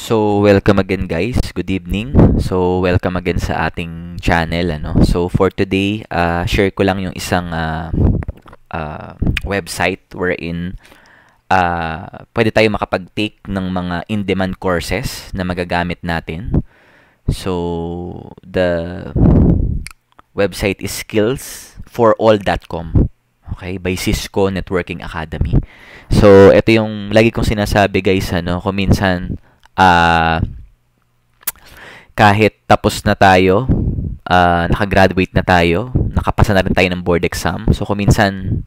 So, welcome again guys. Good evening. So, welcome again sa ating channel So, for today, share ko lang yung isang website wherein pwede tayo makapag-take ng mga in-demand courses na magagamit natin. So, the website is skillsforall.com. Okay, by Cisco Networking Academy. So, ito yung lagi kong sinasabi guys, kung minsan kahit tapos na tayo, nakagraduate na tayo, nakapasa na rin tayo ng board exam. So, kung minsan,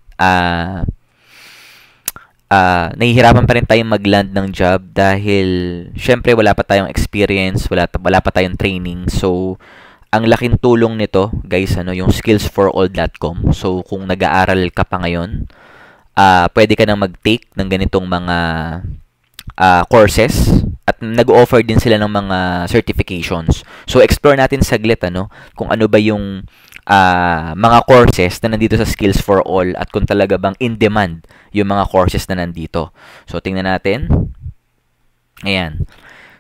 nahihirapan pa rin tayong mag-land ng job dahil, syempre, wala pa tayong experience, wala pa tayong training. So, ang laking tulong nito, guys, yung skillsforall.com. So, kung nag-aaral ka pa ngayon, pwede ka nang mag-take ng ganitong mga courses at nag-offer din sila ng mga certifications. So, explore natin saglit, kung ano ba yung mga courses na nandito sa Skills for All at kung talaga bang in-demand yung mga courses na nandito. So, tingnan natin. Ayan.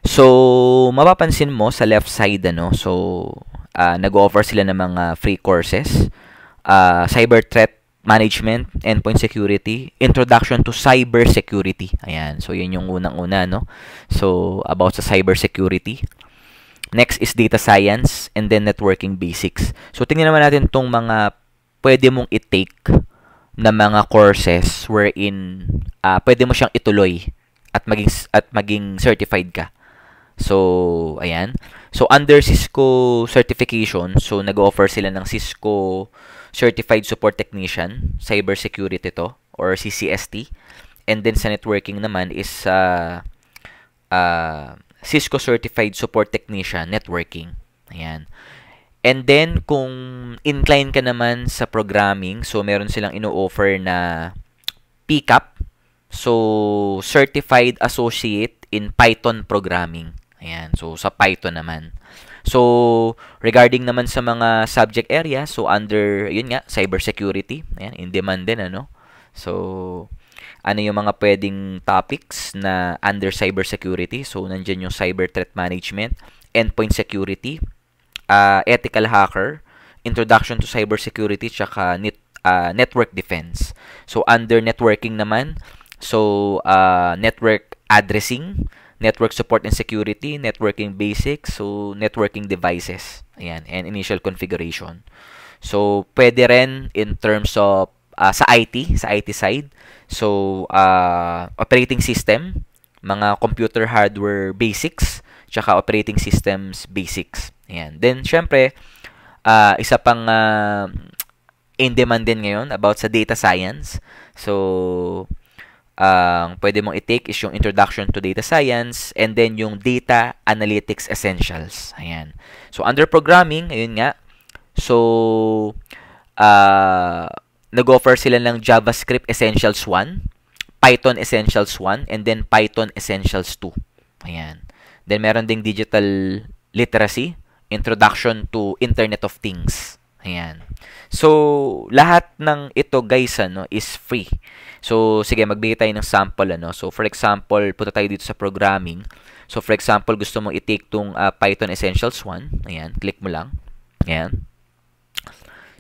So, mapapansin mo sa left side, so, nag-offer sila ng mga free courses. Cyber Threat Management, Endpoint Security, Introduction to Cyber Security. Ayan. So, yun yung unang-una, So, about sa cyber security. Next is Data Science and then Networking Basics. So, tingnan naman natin tong mga pwede mong i-take na mga courses wherein pwede mo siyang ituloy at maging certified ka. So, ayan. So, under Cisco certification, so nag-offer sila ng Cisco Certified Support Technician, Cybersecurity to, or CCST. And then sa networking naman is Cisco Certified Support Technician, Networking. Ayan. And then, kung incline ka naman sa programming, so meron silang ino-offer na PCAP, so Certified Associate in Python Programming. Ayan. So, sa Python naman. So, regarding naman sa mga subject area, so under, yun nga, cybersecurity. Ayan, in demand din, So, ano yung mga pwedeng topics na under cybersecurity? So, nandyan yung cyber threat management, endpoint security, ethical hacker, introduction to cybersecurity, tsaka network defense. So, under networking naman, so, network addressing, network support and security, networking basics, so networking devices. Ayan, and initial configuration. So, pwede rin in terms of sa IT side. So, operating system, mga computer hardware basics, tsaka operating systems basics. Ayan. Then, syempre, isa pang in-demand din ngayon about sa data science. So, pwede mong i-take is yung Introduction to Data Science and then yung Data Analytics Essentials. Ayan. So, under programming, ayun nga. So, nag-offer sila ng JavaScript Essentials 1, Python Essentials 1, and then Python Essentials 2. Ayan. Then, meron ding Digital Literacy, Introduction to Internet of Things. Ayan. So, lahat ng ito, guys, is free. So, sige, magbigay tayo ng sample, So, for example, punta tayo dito sa programming. So, for example, gusto mong i-take tong Python Essentials 1. Ayan, click mo lang. Ayan.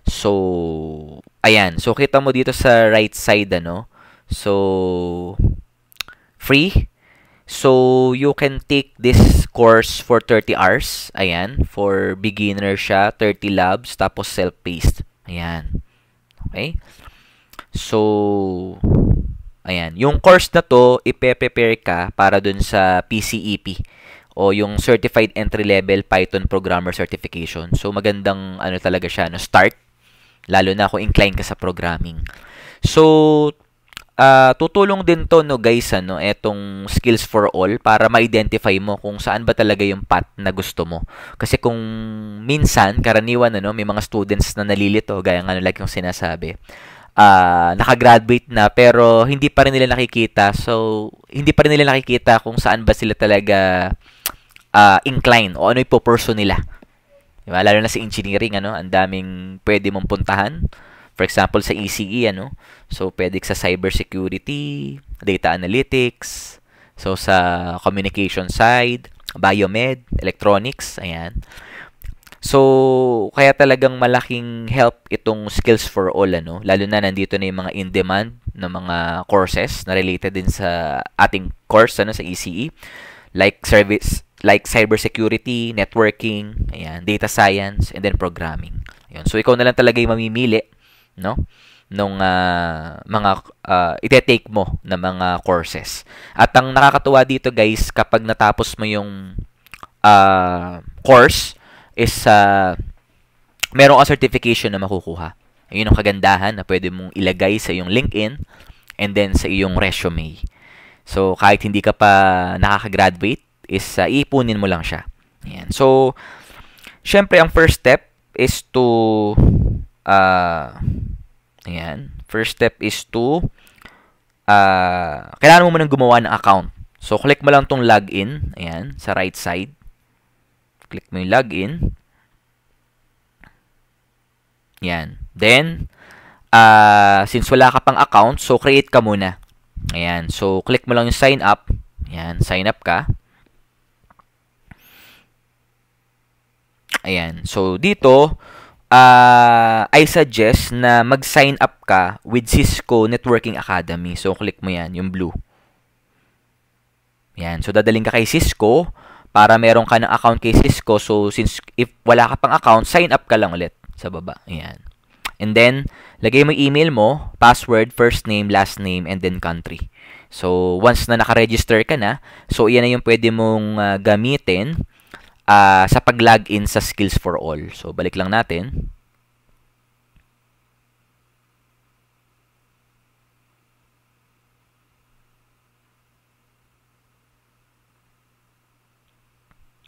So, ayan. So, kita mo dito sa right side, So, free. So, you can take this course for 30 hours. Ayan. For beginner siya, 30 labs, tapos self-paced. Ayan. Okay? So, ayan. Yung course na to, ipe-prepare ka para dun sa PCEP o yung Certified Entry-Level Python Programmer Certification. So, magandang talaga siya, start. Lalo na kung incline ka sa programming. So, tutulong din to, guys, etong Skills for All para ma-identify mo kung saan ba talaga yung path na gusto mo. Kasi kung minsan, karaniwan, may mga students na nalilito, gaya nga like yung sinasabi, nakagraduate na pero hindi pa rin nila nakikita. So, hindi pa rin nila nakikita kung saan ba sila talaga incline o ano ipopursue nila. Diba? Lalo na sa engineering, ang daming pwede mong puntahan. For example, sa ECE, So, pwede sa cybersecurity, data analytics, So, sa communication side, biomed, electronics, ayan. So, kaya talagang malaking help itong Skills for All, ano? Lalo na nandito na yung mga in-demand na mga courses na related din sa ating course, ano, sa ECE. Like cybersecurity, networking, ayan, data science, and then programming. Ayan. So, ikaw na lang talaga yung mamimili, no? Nung mga ite-take mo na mga courses. At ang nakakatuwa dito, guys, kapag natapos mo yung course, is meron ka certification na makukuha. Ayun ang kagandahan na pwede mong ilagay sa iyong LinkedIn and then sa iyong resume. So, kahit hindi ka pa nakaka-graduate, is iipunin mo lang siya. Ayan. So, syempre, ang first step is to first step is to kailangan mo munang gumawa ng account. So, click mo lang tong login. Ayan, sa right side. Click mo yung login. Yan. Then, since wala ka pang account, so create ka muna. Ayan. So, click mo lang yung sign up. Ayan. Sign up ka. Ayan. So, dito, I suggest na mag-sign up ka with Cisco Networking Academy. So, click mo yan, yung blue. Ayan. So, dadaling ka kay Cisco para meron ka ng account kay Cisco. So, if wala ka pang account, sign up ka lang ulit sa baba. Ayan. And then, lagay mo yung email mo, password, first name, last name, and then country. So, once na naka-register ka na, so, yan na yung pwede mong gamitin sa pag-login sa Skills for All. So, balik lang natin.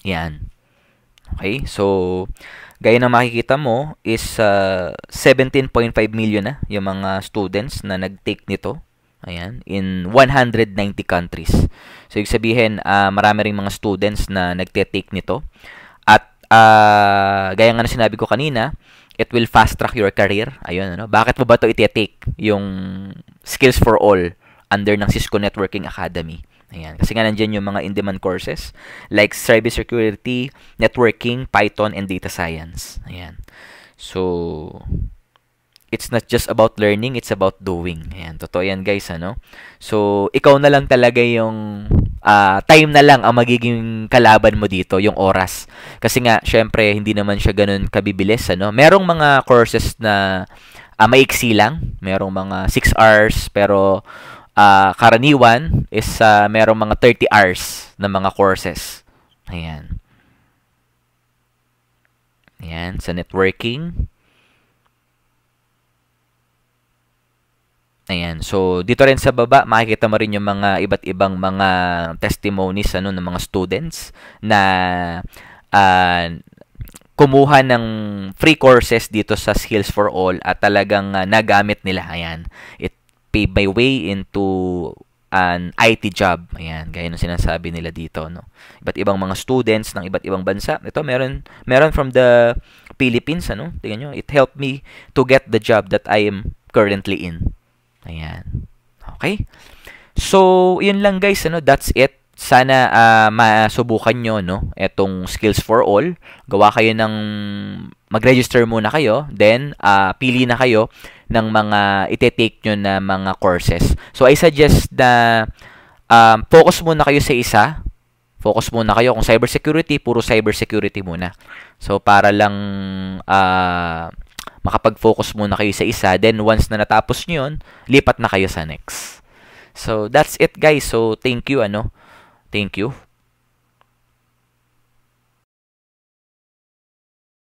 Yan. Okay? So, gaya ng makikita mo is 17.5 million na yung mga students na nag-take nito. Ayan, in 190 countries. So, ibig sabihin, marami ring mga students na nagte-take nito. At, gaya nga na sinabi ko kanina, it will fast-track your career. Ayun, ano? Bakit mo ba ito iti-take? Yung Skills for All under ng Cisco Networking Academy. Ayan. Kasi nga nandyan yung mga in-demand courses like cybersecurity, networking, Python, and data science. Ayan. So, it's not just about learning, it's about doing. Ayan. Totoo yan, guys, ano? So, ikaw na lang talaga yung time na lang ang magiging kalaban mo dito, yung oras. Kasi nga, syempre, hindi naman siya ganun kabibilis, ano? Merong mga courses na maiksi lang. Merong mga 6 hours, pero karaniwan is merong mga 30 hours na mga courses. Ayan. Ayan, sa networking. Ayan. So, dito rin sa baba, makikita mo rin yung mga iba't ibang mga testimonies ng mga students na kumuha ng free courses dito sa Skills for All at talagang nagamit nila. Ayan. It paved my way into an IT job. Ayan, gaya ng sinasabi nila dito, no. Iba't ibang mga students ng iba't ibang bansa. Ito, meron from the Philippines, ano. Tingnan nyo, it helped me to get the job that I am currently in. Ayan. Okay? So, yun lang, guys, ano. That's it. Sana masubukan nyo, no, etong Skills for All. Gawa kayo ng mag-register muna kayo, then pili na kayo ng mga ite-take nyo na mga courses. So, I suggest na focus muna kayo sa isa. Focus muna kayo. Kung cybersecurity, puro cybersecurity muna. So, para lang makapag-focus muna kayo sa isa. Then, once na natapos nyo yun, lipat na kayo sa next. So, that's it, guys. So, thank you, ano. Thank you